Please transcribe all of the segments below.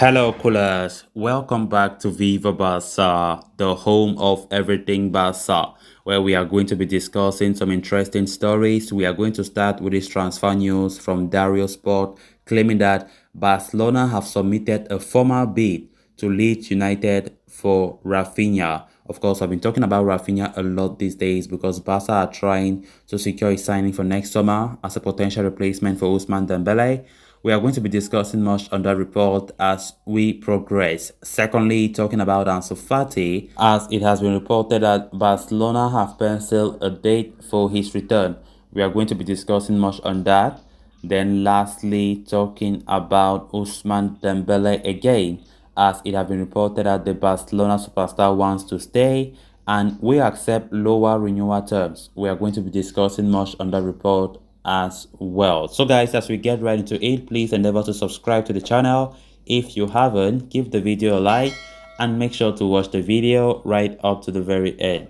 Hello, coolers. Welcome back to Viva Barça, the home of everything Barça, where we are going to be discussing some interesting stories. We are going to start with this transfer news from Dario Sport, claiming that Barcelona have submitted a formal bid to Leeds United for Raphinha. Of course, I've been talking about Raphinha a lot these days because Barca are trying to secure his signing for next summer as a potential replacement for Ousmane Dembele. We are going to be discussing much on that report as we progress. Secondly, talking about Ansu Fati, as it has been reported that Barcelona have penciled a date for his return. We are going to be discussing much on that. Then lastly, talking about Ousmane Dembele again, as it has been reported that the Barcelona superstar wants to stay and we accept lower renewal terms. We are going to be discussing much on that report as well. So guys, as we get right into it, please endeavor to subscribe to the channel. If you haven't, give the video a like and make sure to watch the video right up to the very end.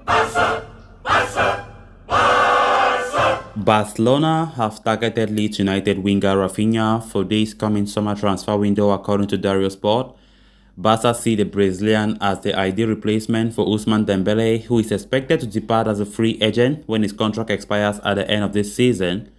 Barcelona have targeted Leeds United winger Raphinha for this coming summer transfer window, according to Dario Sport. Barca see the Brazilian as the ideal replacement for Ousmane Dembele, who is expected to depart as a free agent when his contract expires at the end of this season.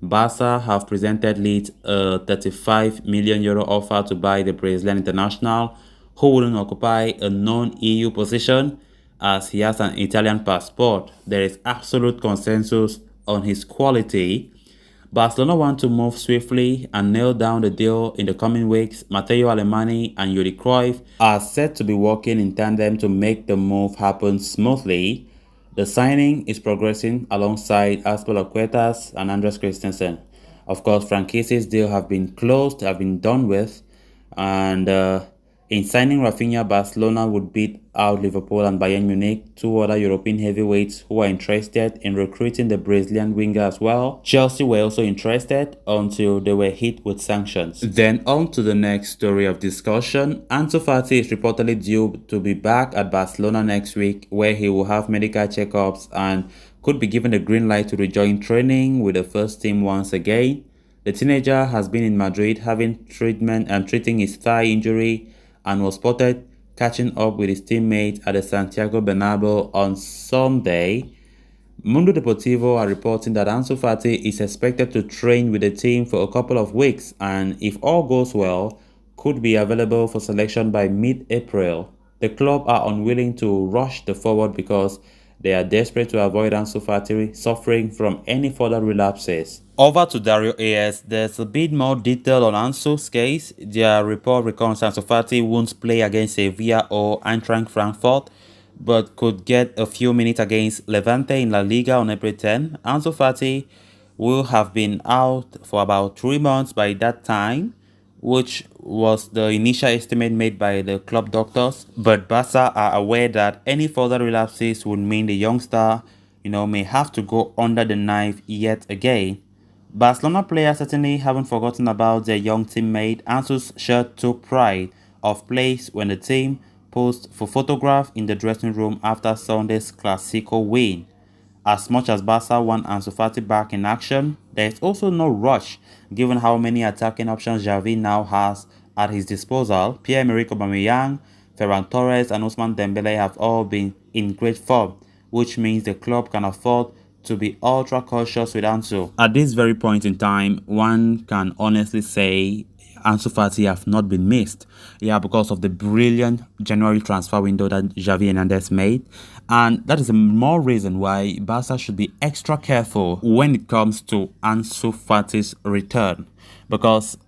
Barca have presented Leeds a €35 million offer to buy the Brazilian international, who wouldn't occupy a non-EU position as he has an Italian passport. There is absolute consensus on his quality. Barcelona want to move swiftly and nail down the deal in the coming weeks. Matteo Alemany and Yuri Cruyff are set to be working in tandem to make the move happen smoothly. The signing is progressing alongside Azpilicuetas and Andres Christensen. Of course, Frankesi's deal have been closed, have been done with, and in signing Raphinha, Barcelona would beat out Liverpool and Bayern Munich, two other European heavyweights who are interested in recruiting the Brazilian winger as well. Chelsea were also interested until they were hit with sanctions. Then on to the next story of discussion. Ansu Fati is reportedly due to be back at Barcelona next week, where he will have medical checkups and could be given the green light to rejoin training with the first team once again. The teenager has been in Madrid having treatment and treating his thigh injury and was spotted catching up with his teammates at the Santiago Bernabeu on Sunday. Mundo Deportivo are reporting that Ansu Fati is expected to train with the team for a couple of weeks and, if all goes well, could be available for selection by mid-April. The club are unwilling to rush the forward because they are desperate to avoid Ansu Fati suffering from any further relapses. Over to Dario AS, there's a bit more detail on Ansu's case. Their report reckons Ansu Fati won't play against Sevilla or Eintracht Frankfurt, but could get a few minutes against Levante in La Liga on April 10. Ansu Fati will have been out for about 3 months by that time, which was the initial estimate made by the club doctors. But Barca are aware that any further relapses would mean the youngster, may have to go under the knife yet again. Barcelona players certainly haven't forgotten about their young teammate. Ansu's shirt took pride of place when the team posed for photograph in the dressing room after Sunday's Clasico win. As much as Barca want Ansu Fati back in action, there is also no rush given how many attacking options Xavi now has at his disposal. Pierre-Emerick Aubameyang, Ferran Torres and Ousmane Dembele have all been in great form, which means the club can afford to be ultra cautious with Ansu. At this very point in time, one can honestly say Ansu Fati have not been missed. Yeah, because of the brilliant January transfer window that Xavi Hernandez made. And that is a more reason why Barca should be extra careful when it comes to Ansu Fati's return. Because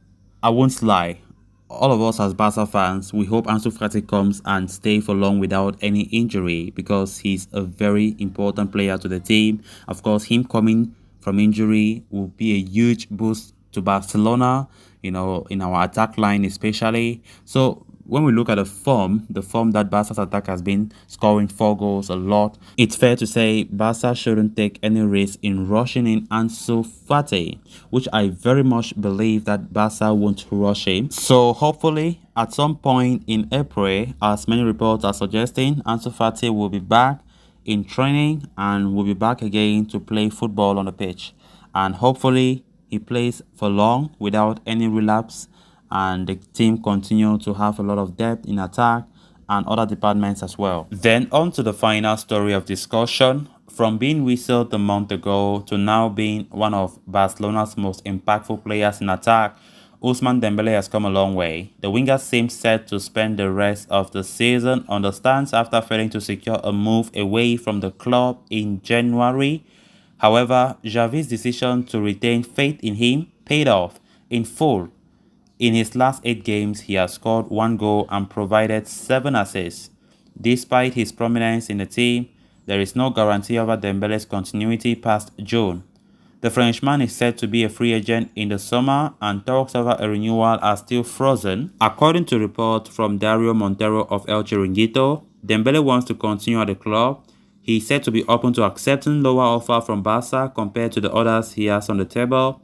I won't lie, all of us as Barca fans, we hope Ansu Fati comes and stay for long without any injury because he's a very important player to the team. Of course, him coming from injury will be a huge boost to Barcelona, in our attack line especially. So when we look at the form that Barca's attack has been scoring 4 goals a lot, it's fair to say Barca shouldn't take any risk in rushing in Ansu Fati, which I very much believe that Barca won't rush him. So hopefully at some point in April, as many reports are suggesting, Ansu Fati will be back in training and will be back again to play football on the pitch. And hopefully he plays for long without any relapse and the team continue to have a lot of depth in attack and other departments as well. Then on to the final story of discussion. From being whistled a month ago to now being one of Barcelona's most impactful players in attack, Ousmane Dembele has come a long way. The winger seems set to spend the rest of the season on the stands after failing to secure a move away from the club in January. However, Xavi's decision to retain faith in him paid off in full. In his last 8 games, he has scored 1 goal and provided 7 assists. Despite his prominence in the team, there is no guarantee over Dembele's continuity past June. The Frenchman is said to be a free agent in the summer, and talks over a renewal are still frozen. According to reports from Dario Montero of El Chiringuito, Dembele wants to continue at the club. He is said to be open to accepting lower offer from Barca compared to the others he has on the table.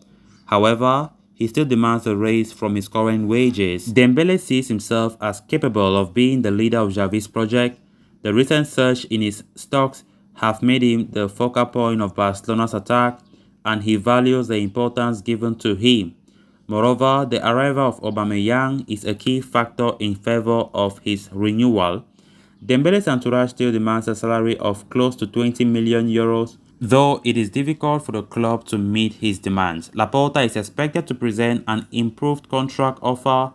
However, he still demands a raise from his current wages. Dembele sees himself as capable of being the leader of Xavi's project. The recent surge in his stocks have made him the focal point of Barcelona's attack, and he values the importance given to him. Moreover, the arrival of Aubameyang is a key factor in favor of his renewal. Dembele's entourage still demands a salary of close to 20 million euros, though it is difficult for the club to meet his demands. Laporta is expected to present an improved contract offer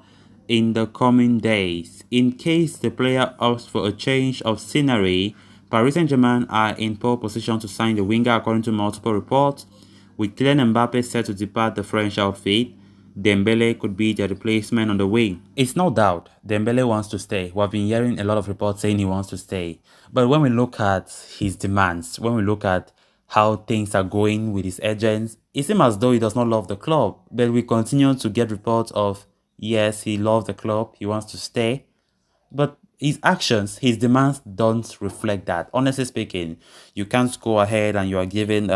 in the coming days. In case the player opts for a change of scenery, Paris Saint-Germain are in pole position to sign the winger according to multiple reports. With Kylian Mbappe set to depart the French outfit, Dembele could be the replacement on the wing. It's no doubt Dembele wants to stay. We've been hearing a lot of reports saying he wants to stay. But when we look at his demands, when we look at how things are going with his agents, it seems as though he does not love the club. But we continue to get reports of, yes, he loves the club, he wants to stay. But his actions, his demands don't reflect that. Honestly speaking, you can't go ahead and you are giving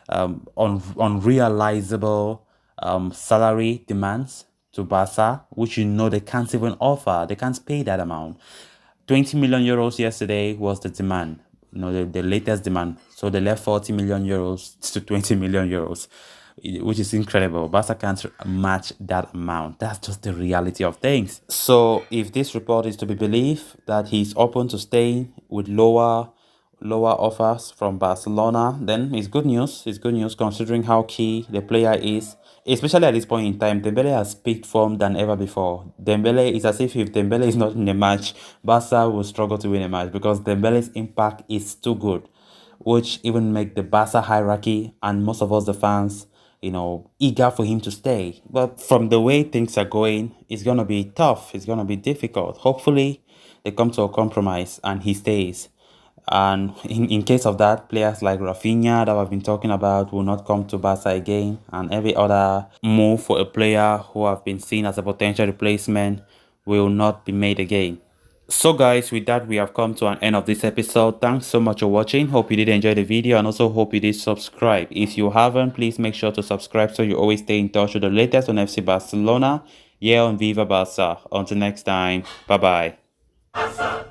unrealizable salary demands to Barca, which you know they can't even offer. They can't pay that amount. 20 million euros yesterday was the demand, the latest demand. So they left 40 million euros to 20 million euros, which is incredible. Barca can't match that amount. That's just the reality of things. So if this report is to be believed, that he's open to staying with lower offers from Barcelona, then it's good news. It's good news considering how key the player is, especially at this point in time. Dembele has peaked form than ever before. Dembele is as if Dembele is not in a match, Barca will struggle to win a match because Dembele's impact is too good, which even make the Barca hierarchy and most of us the fans, eager for him to stay. But from the way things are going, it's gonna be tough. It's gonna be difficult. Hopefully, they come to a compromise and he stays. And in case of that, players like Raphinha that I've been talking about will not come to Barca again, and every other move for a player who have been seen as a potential replacement will not be made again. So guys, with that we have come to an end of this episode. Thanks so much for watching. Hope you did enjoy the video, and also hope you did subscribe. If you haven't, please make sure to subscribe so you always stay in touch with the latest on FC Barcelona here on Viva Barca. Until next time, bye bye.